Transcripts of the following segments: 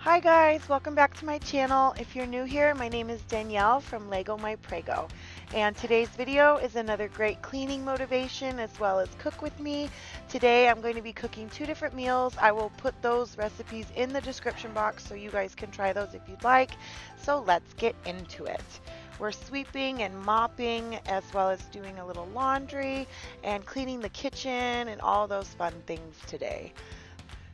Hi guys, welcome back to my channel. If you're new here, my name is Danielle from Leggomypreggo, and today's video is another great cleaning motivation as well as cook with me. Today I'm going to be cooking two different meals. I will put those recipes in the description box so you guys can try those if you'd like. So let's get into it. We're sweeping and mopping as well as doing a little laundry and cleaning the kitchen and all those fun things today.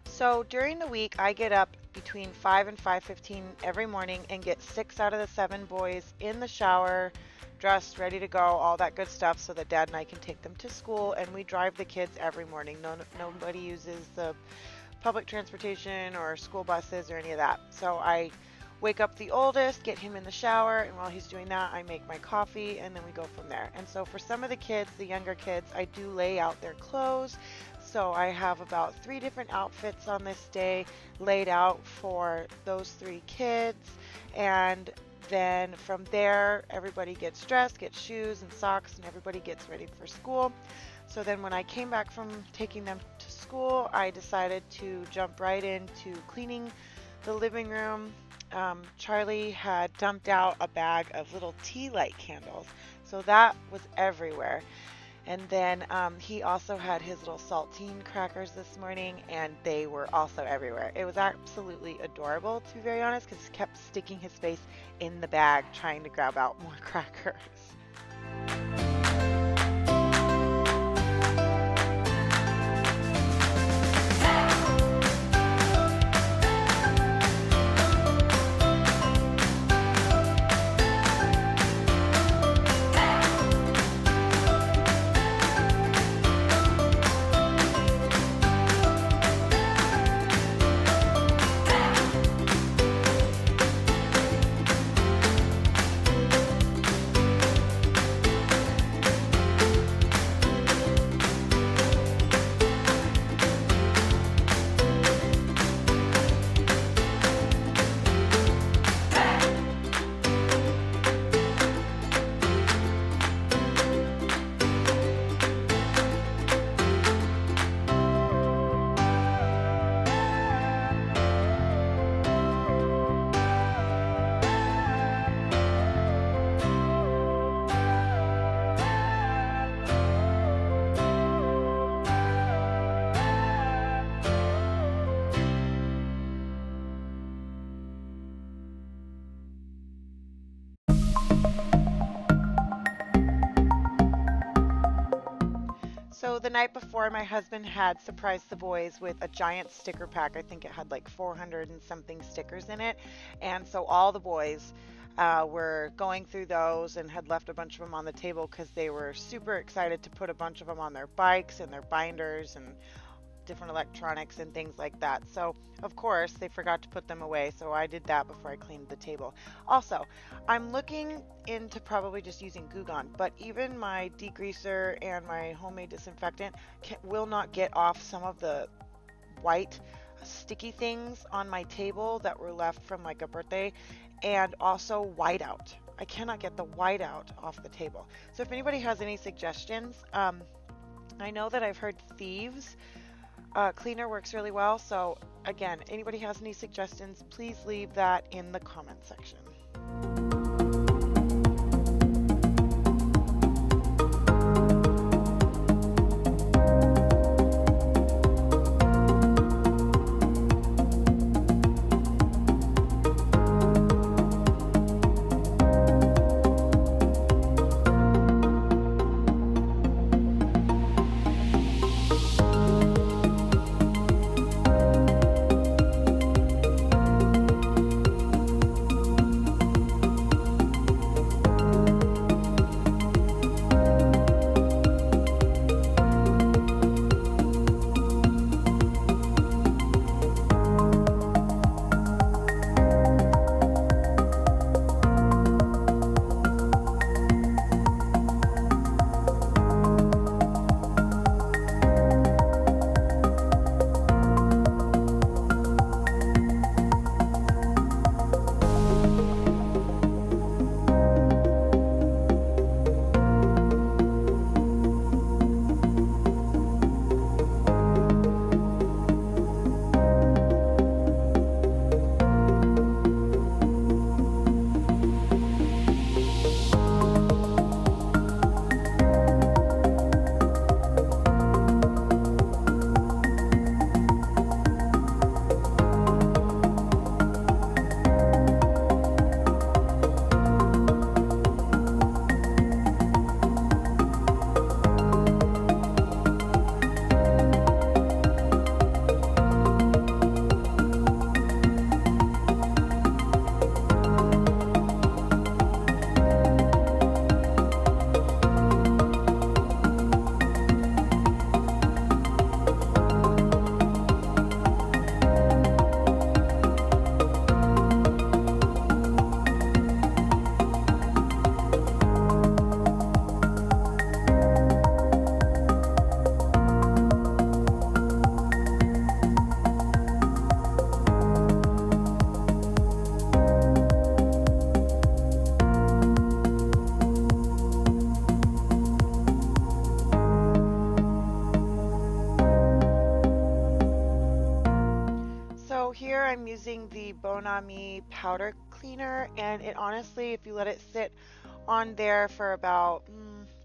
So during the week, I get up between 5 and 5:15 every morning and get 6 out of the 7 boys in the shower, dressed, ready to go, all that good stuff so that Dad and I can take them to school, and we drive the kids every morning. Nobody uses the public transportation or school buses or any of that. So I wake up the oldest, get him in the shower, and while he's doing that, I make my coffee, and then we go from there. And so for some of the kids, the younger kids, I do lay out their clothes. So I have about 3 different outfits on this day laid out for those 3 kids. And then from there, everybody gets dressed, gets shoes and socks, and everybody gets ready for school. So then when I came back from taking them to school, I decided to jump right into cleaning the living room. Charlie had dumped out a bag of little tea light candles, so that was everywhere. And then he also had his little saltine crackers this morning, and they were also everywhere. It was absolutely adorable, to be very honest, because he kept sticking his face in the bag trying to grab out more crackers. So the night before, my husband had surprised the boys with a giant sticker pack. I think it had like 400 and something stickers in it. And so all the boys were going through those and had left a bunch of them on the table because they were super excited to put a bunch of them on their bikes and their binders and different electronics and things like that. So of course they forgot to put them away, so I did that before I cleaned the table. Also, I'm looking into probably just using Goo Gone, but even my degreaser and my homemade disinfectant will not get off some of the white sticky things on my table that were left from like a birthday, and also whiteout. I cannot get the whiteout off the table. So if anybody has any suggestions, I know that I've heard Thieves cleaner works really well. So again, anybody has any suggestions, please leave that in the comment section. I'm using the Bonami powder cleaner, and it honestly, if you let it sit on there for about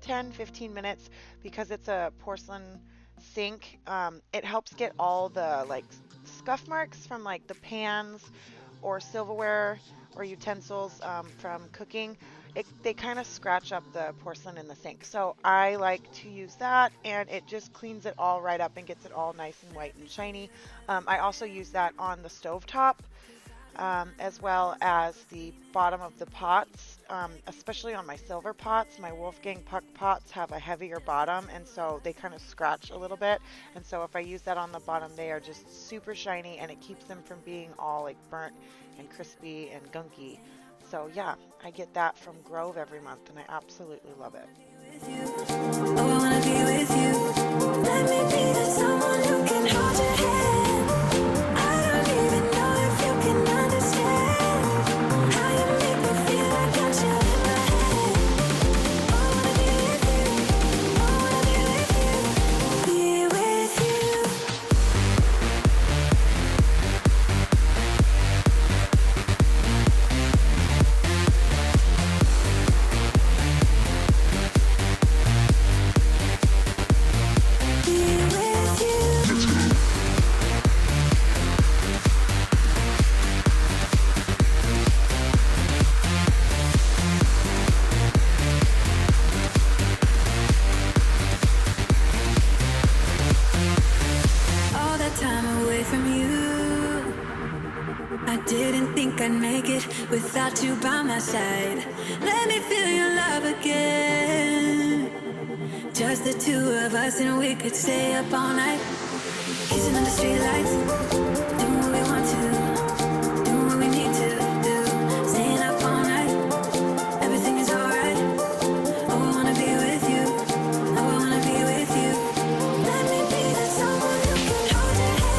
10-15 minutes, because it's a porcelain sink, it helps get all the like scuff marks from like the pans or silverware or utensils from cooking. They kind of scratch up the porcelain in the sink. So I like to use that, and it just cleans it all right up and gets it all nice and white and shiny. I also use that on the stovetop, as well as the bottom of the pots, especially on my silver pots. My Wolfgang Puck pots have a heavier bottom, and so they kind of scratch a little bit. And so if I use that on the bottom, they are just super shiny, and it keeps them from being all like burnt and crispy and gunky. So yeah, I get that from Grove every month, and I absolutely love it. Oh, I wanna be with you. Let me be the someone who can hold your hand. I don't even know if you can understand how you make me feel. I got you in my hand. Oh, I wanna be with you. Oh, I wanna be with you. Be with you. I'd make it without you by my side. Let me feel your love again. Just the two of us, and we could stay up all night, kissing under streetlights, doing what we want to, doing what we need to do, staying up all night. Everything is alright. Oh, I wanna be with you. Oh, I wanna be with you. Let me be the someone who can hold your hand.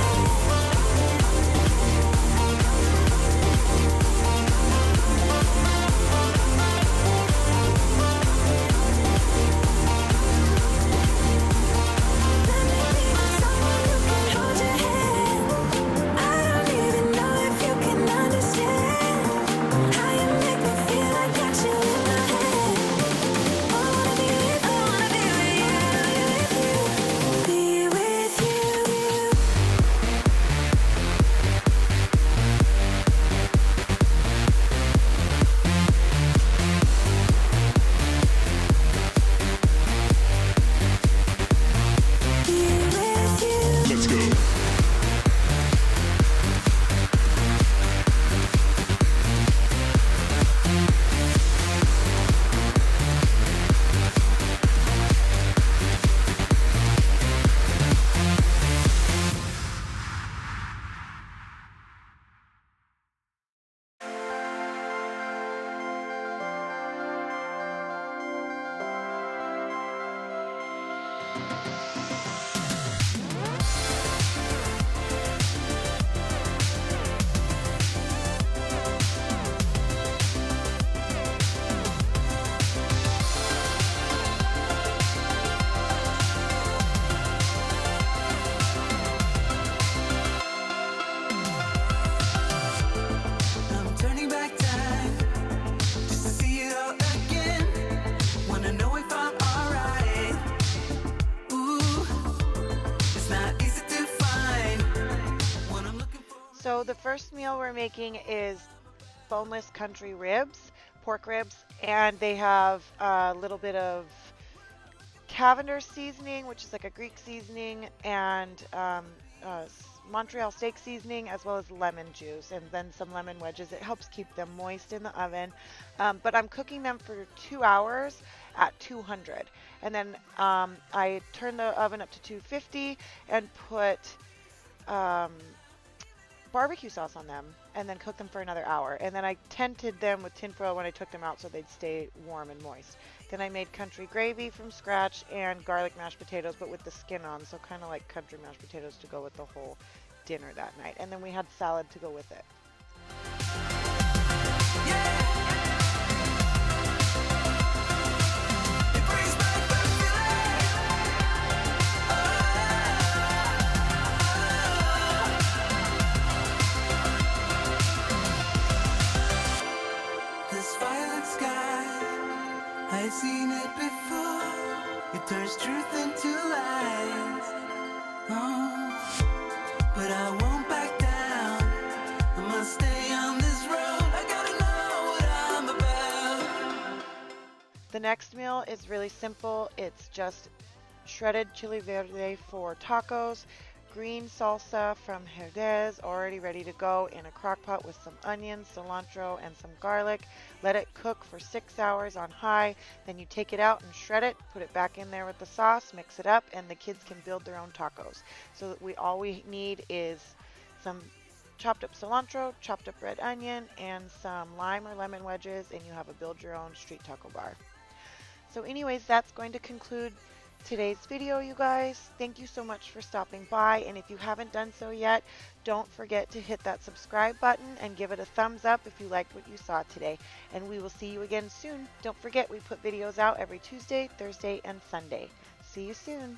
So the first meal we're making is boneless country ribs, pork ribs, and they have a little bit of Cavenders seasoning, which is like a Greek seasoning, and Montreal steak seasoning, as well as lemon juice, and then some lemon wedges. It helps keep them moist in the oven. But I'm cooking them for 2 hours at 200. And then I turn the oven up to 250 and put barbecue sauce on them, and then cook them for another hour. And then I tented them with tinfoil when I took them out so they'd stay warm and moist. Then I made country gravy from scratch and garlic mashed potatoes, but with the skin on, so kind of like country mashed potatoes to go with the whole dinner that night. And then we had salad to go with it. but I won't back down. I must stay on this road. I gotta know what I'm about. The next meal is really simple. It's just shredded chile verde for tacos, green salsa from Verde's already ready to go in a crock pot with some onions, cilantro, and some garlic. Let it cook for 6 hours on high. Then you take it out and shred it, put it back in there with the sauce, mix it up, and the kids can build their own tacos. So all we need is some chopped up cilantro, chopped up red onion, and some lime or lemon wedges, and you have a build your own street taco bar. So anyways, that's going to conclude today's video, you guys. Thank you so much for stopping by, and if you haven't done so yet, don't forget to hit that subscribe button and give it a thumbs up if you liked what you saw today, and we will see you again soon. Don't forget, we put videos out every Tuesday, Thursday, and Sunday. See you soon.